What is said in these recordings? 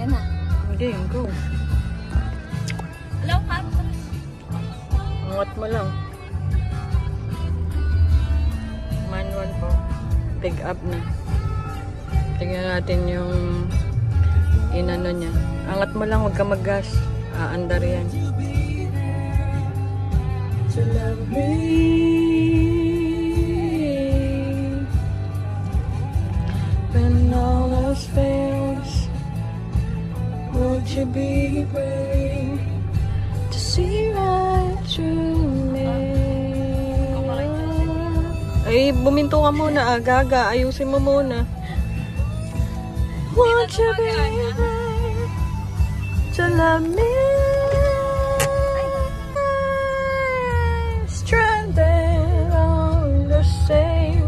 Yan na. Game, go. Hello, Pat. Angat mo lang. Manual po. Pick up na. Tingnan natin yung inano niya. Angat mo lang, huwag ka mag-gas. Aandar yan. To love me when all else fails, won't you be brave to see right through me? Ay, buminto ka muna, Gaga. Ayusin mo muna. Won't you be brave to love me? Stranded on the same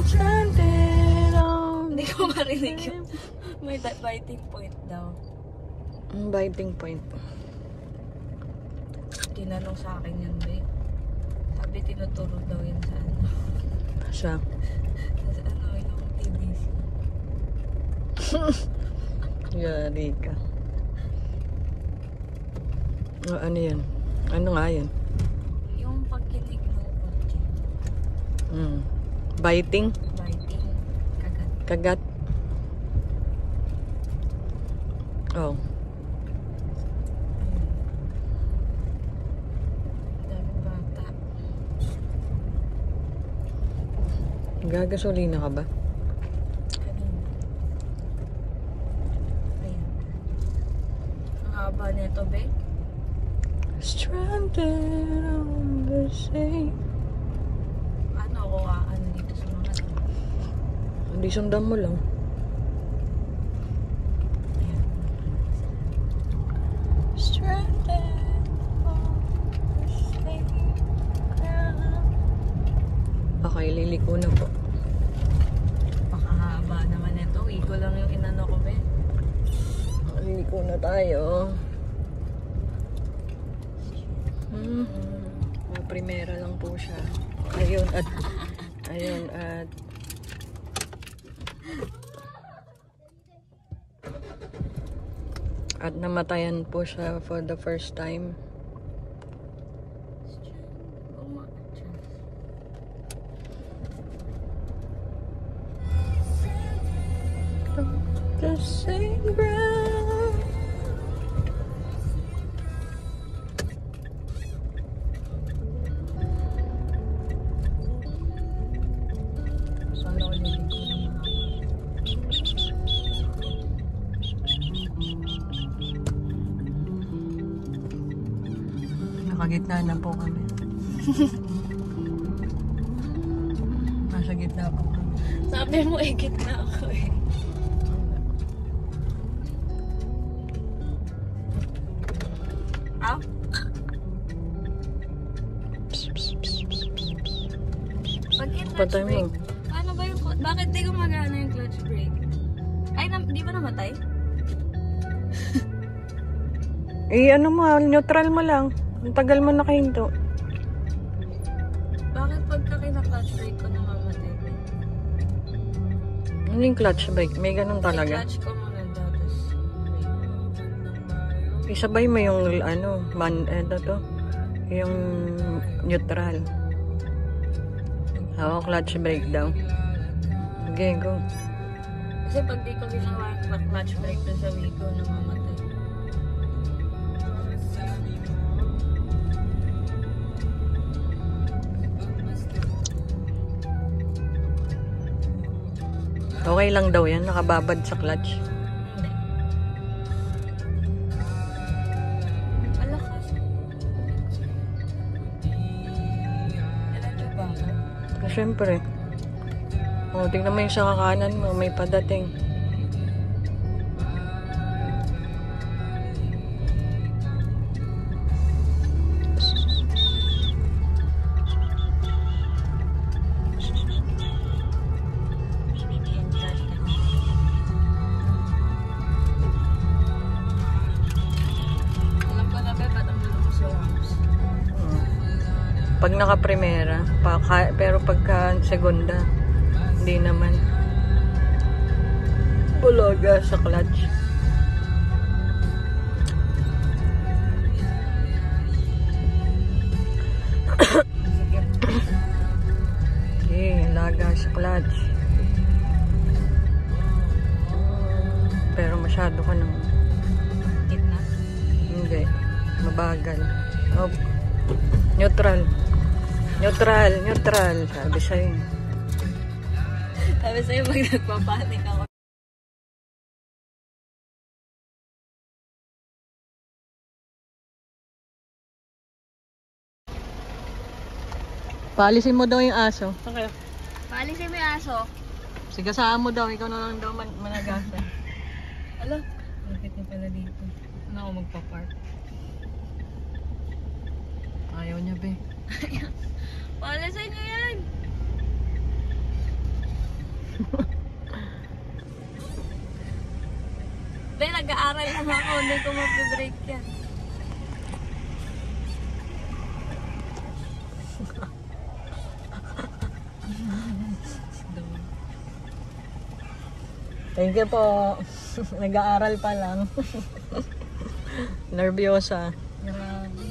stranded on. Hindi ko marinig yun. May biting point daw. Biting point. Tinanong sa akin yan, babe. Sabi tinuturo daw yan sa ano. Siya. Sa ano, yung TBC. Yari ka. Ano yan? Ano nga yan? Yung pagkinig ng kotse. Biting? Biting. Kagat. Kagat? Oh. Daming bata. Gagasolina ka ba? Kanina. Ayan. Ang haba nito, babe. Stranded on the sea. Ano ako ano dito sa mga Hindi sundan mo lang. ayan. Stranded on the sea. Okay, liliko na po. Pakahaba naman ito. Igo lang yung inano ko, babe. Liliko na tayo. Primera lang po siya. Ayun at namatayan po siya for the first time. The same ground. Sana ko niligo ng mga Nakagitna na po kami. Nasa gitna po kami. sabi mo, gitna ako eh. Ow? Pag clutch Patay mo. brake, paano ba yung, bakit di gumagana yung clutch brake? Ay, di ba namatay? Ano mo, neutral mo lang. Ang tagal mo nakahinto. Bakit pagka kina-clutch brake ko namamatay? Ano yung clutch brake? May ganun talaga. I-clutch ko muna tapos Isabay mo yung yung neutral. Clutch brake daw. Okay, go. kasi pag di ko ginawa clutch brake dun sa Wigo namamatay. Okay lang daw yan, nakababad sa clutch. Hindi. Alakas. Electric ba ako? Siyempre. Tingnan mo yung sa kakanan mo, may padating. Pag naka-primera, pero pagka segunda, hindi naman. Bulaga sa clutch. Okay, laga sa clutch. Pero masyado ka nang Gitna. hindi. Mabagal. Oh. Neutral. Neutral. Neutral. Sabi sa'yo. Sabi sa'yo, pag nagpapanik ako. Paalisin mo daw yung aso. Okay. Paalisin mo yung aso. Sigasaan mo daw. Ikaw na lang daw managasa. Ala, bakit niya pala dito? Ano ako magpa-park? Ayaw niya, be. Paalisin niyo yan! Be, nag-aaral lang ako. Hindi ko mapi-break yan. Thank you po. Nag-aaral pa lang. Nervyosa. Grabe.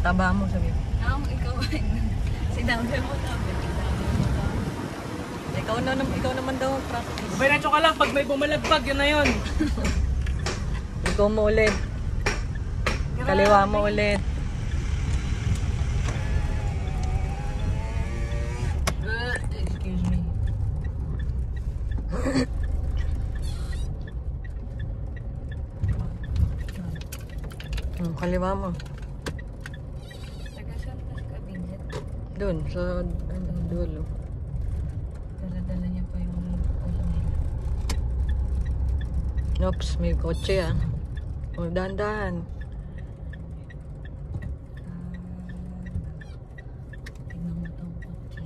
Itaba mo, sabi. Ikaw ay sinabi mo na. Ikaw naman daw practice. Diretso ka lang, pag may bumalagpag, yun na yun. Ikaw mo ulit. Kaliwa mo ulit. Excuse me. Kaliwa mo. Taga-saan ka binyet? Doon, sa dulo. Dala-dala niya pa yung ulo nila. Oops, may kotse ah. O, dahan-dahan. Tingnan mo tong kotse.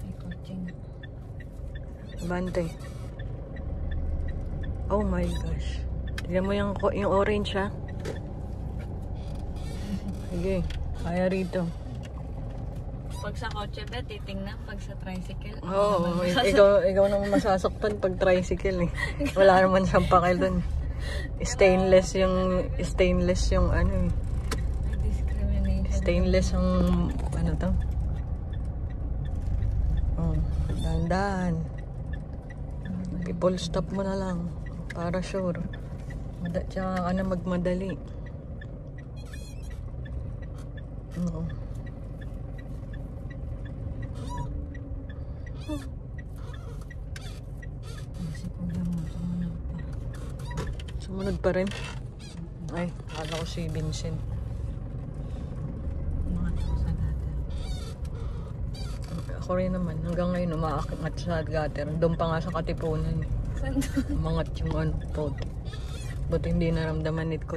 May kotse nga. Bante. Oh my gosh. Tignan mo yung orange ha. Sige, kaya rito. Pag sa kotse ba, titingnan. Pag sa tricycle, Oo, ikaw naman masasaktan pag tricycle eh. Wala naman siyang pakil dun. Stainless yung ano eh. may discrimination. Stainless yung ano to. Oh, dahan-dahan. I-full stop mo na lang. Para sure. Tsaka ka na magmadali. Oo. Kasi kuya mo, sumunod pa. Sumunod pa rin. Ay, akala ko si Vincent. Mga tao sa dati. Ako rin naman. Hanggang ngayon, umaakangat sa gutter. Doon pa nga sa Katipunan. Saan doon? Umangat yung ano, puti. Buti hindi naramdaman nit ko.